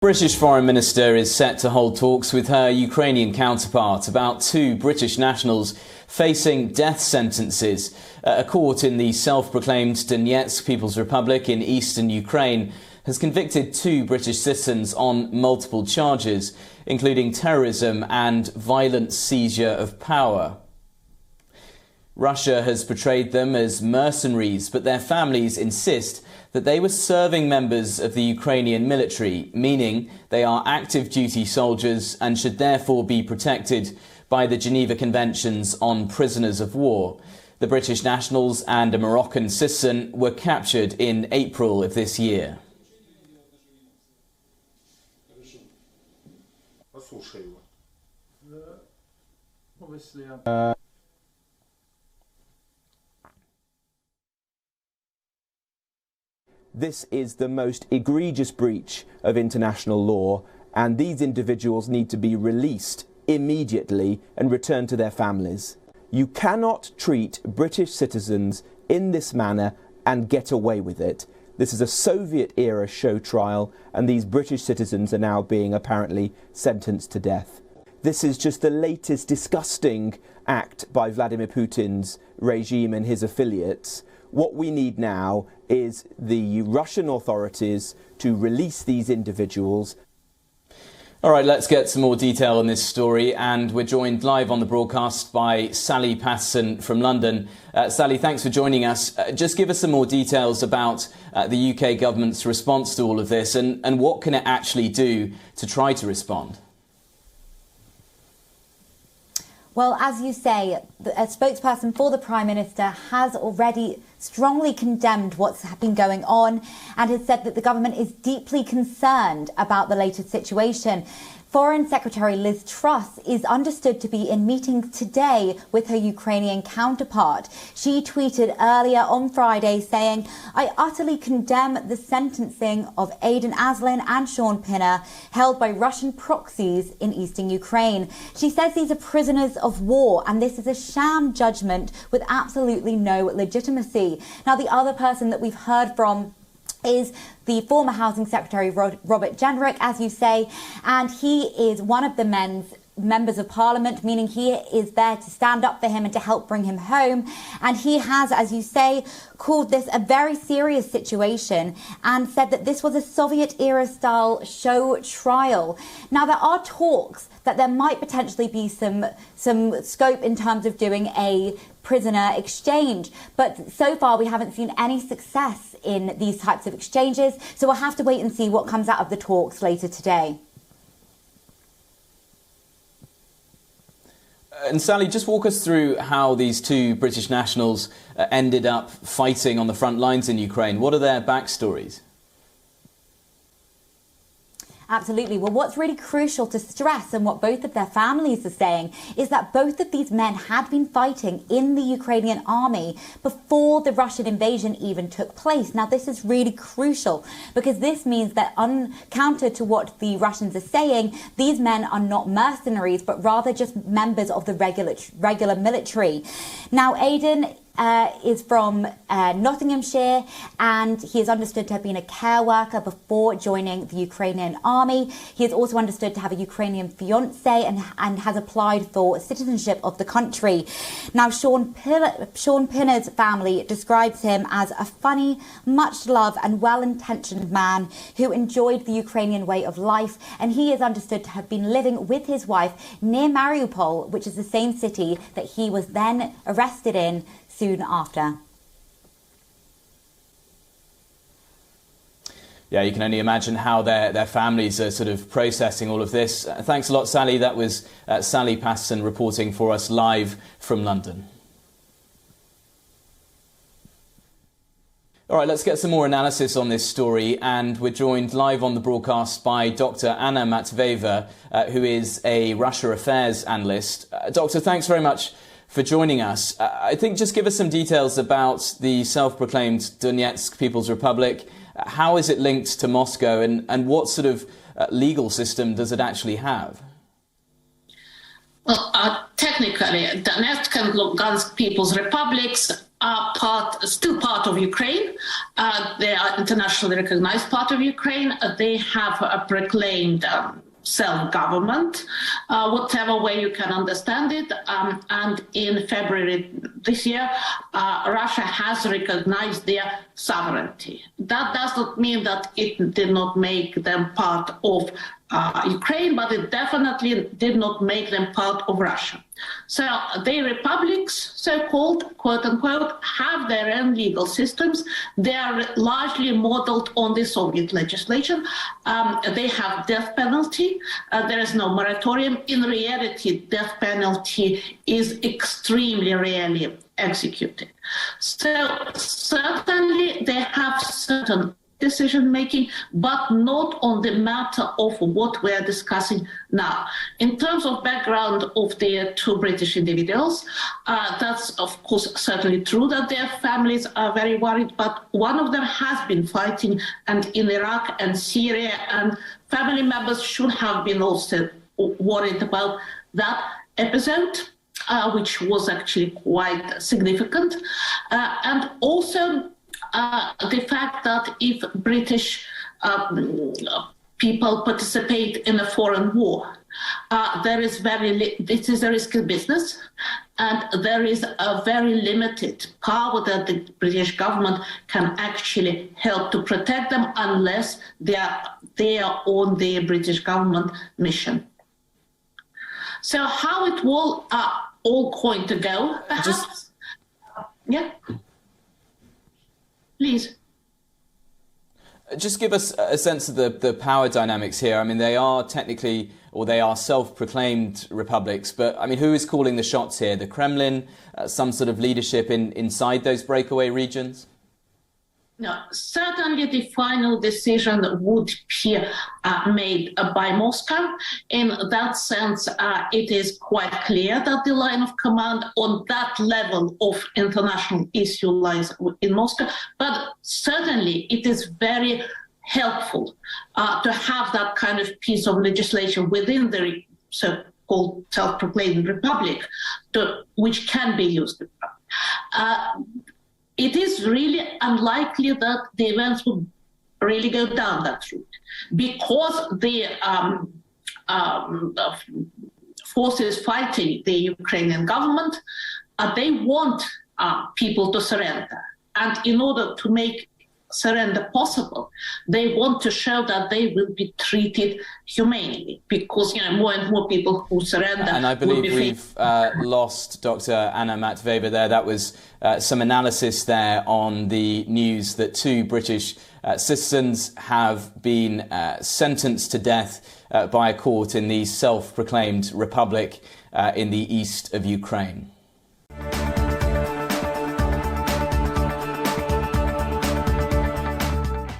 British Foreign Minister is set to hold talks with her Ukrainian counterpart about two British nationals facing death sentences. A court in the self-proclaimed Donetsk People's Republic in eastern Ukraine has convicted two British citizens on multiple charges, including terrorism and violent seizure of power. Russia has portrayed them as mercenaries, but their families insist that they were serving members of the Ukrainian military, meaning they are active duty soldiers and should therefore be protected by the Geneva Conventions on Prisoners of War. The British nationals and a Moroccan citizen were captured in April of this year. This is the most egregious breach of international law, and these individuals need to be released immediately and returned to their families. You cannot treat British citizens in this manner and get away with it. This is a Soviet-era show trial, and these British citizens are now being apparently sentenced to death. This is just the latest disgusting act by Vladimir Putin's regime and his affiliates. What we need now is the Russian authorities to release these individuals. All right, let's get some more detail on this story, and we're joined live on the broadcast by Sally Patterson from London. Sally, thanks for joining us. Just give us some more details about the UK government's response to all of this, and what can it actually do to try to respond? Well, as you say, a spokesperson for the Prime Minister has already strongly condemned what's been going on and has said that the government is deeply concerned about the latest situation. Foreign Secretary Liz Truss is understood to be in meetings today with her Ukrainian counterpart. She tweeted earlier on Friday saying, "I utterly condemn the sentencing of Aiden Aslin and Sean Pinner, held by Russian proxies in eastern Ukraine." She says these are prisoners of war and this is a sham judgment with absolutely no legitimacy. Now, the other person that we've heard from is the former Housing Secretary Robert Jenrick, as you say, and he is one of the members of Parliament, meaning he is there to stand up for him and to help bring him home. And he has, as you say, called this a very serious situation and said that this was a Soviet-era style show trial. Now, there are talks that there might potentially be some scope in terms of doing a prisoner exchange, but so far we haven't seen any success in these types of exchanges, so we'll have to wait and see what comes out of the talks later today. And Sally, just walk us through how these two British nationals ended up fighting on the front lines in Ukraine. What are their backstories? Absolutely. Well, what's really crucial to stress, and what both of their families are saying, is that both of these men had been fighting in the Ukrainian army before the Russian invasion even took place. Now, this is really crucial because this means that, counter to what the Russians are saying, these men are not mercenaries, but rather just members of the regular military. Now, Aiden is from Nottinghamshire, and he is understood to have been a care worker before joining the Ukrainian army. He is also understood to have a Ukrainian fiancé and has applied for citizenship of the country. Now, Sean Pinner's family describes him as a funny, much-loved and well-intentioned man who enjoyed the Ukrainian way of life, and he is understood to have been living with his wife near Mariupol, which is the same city that he was then arrested in soon after. Yeah, you can only imagine how their families are sort of processing all of this. Thanks a lot, Sally. That was Sally Patterson reporting for us live from London. All right, let's get some more analysis on this story, and we're joined live on the broadcast by Dr. Anna Matveyeva, who is a Russia Affairs analyst. Doctor, thanks very much for joining us. I think just give us some details about the self-proclaimed Donetsk People's Republic. How is it linked to Moscow, and what sort of legal system does it actually have? Well, technically, Donetsk and Lugansk People's Republics are still part of Ukraine. They are internationally recognized part of Ukraine. They have proclaimed self-government, whatever way you can understand it. And in February this year, Russia has recognized their sovereignty. That does not mean that it did not make them part of Ukraine, but it definitely did not make them part of Russia. So the republics, so-called, quote-unquote, have their own legal systems. They are largely modeled on the Soviet legislation. They have death penalty. There is no moratorium. In reality, death penalty is extremely rarely executed. So certainly they have certain decision-making, but not on the matter of what we are discussing now. In terms of background of the two British individuals, that's of course certainly true that their families are very worried, but one of them has been fighting and in Iraq and Syria, and family members should have been also worried about that episode, which was actually quite significant. And also the fact that if British people participate in a foreign war, this is a risky business, and there is a very limited power that the British government can actually help to protect them unless they are on the British government mission. So how it will all going to go, perhaps? Yeah. Please. Just give us a sense of the power dynamics here. I mean, they are technically, or they are self-proclaimed republics, but I mean, who is calling the shots here? The Kremlin, some sort of leadership inside those breakaway regions? No, certainly the final decision would be made by Moscow. In that sense, it is quite clear that the line of command on that level of international issue lies in Moscow. But certainly it is very helpful to have that kind of piece of legislation within the so-called self-proclaimed republic, which can be used. It is really unlikely that the events would really go down that route, because the forces fighting the Ukrainian government, they want people to surrender. And in order to make surrender possible, they want to show that they will be treated humanely, because more and more people who surrender. And I believe we've lost Dr. Anna Matveyeva there. That was some analysis there on the news that two British citizens have been sentenced to death by a court in the self-proclaimed republic in the east of Ukraine.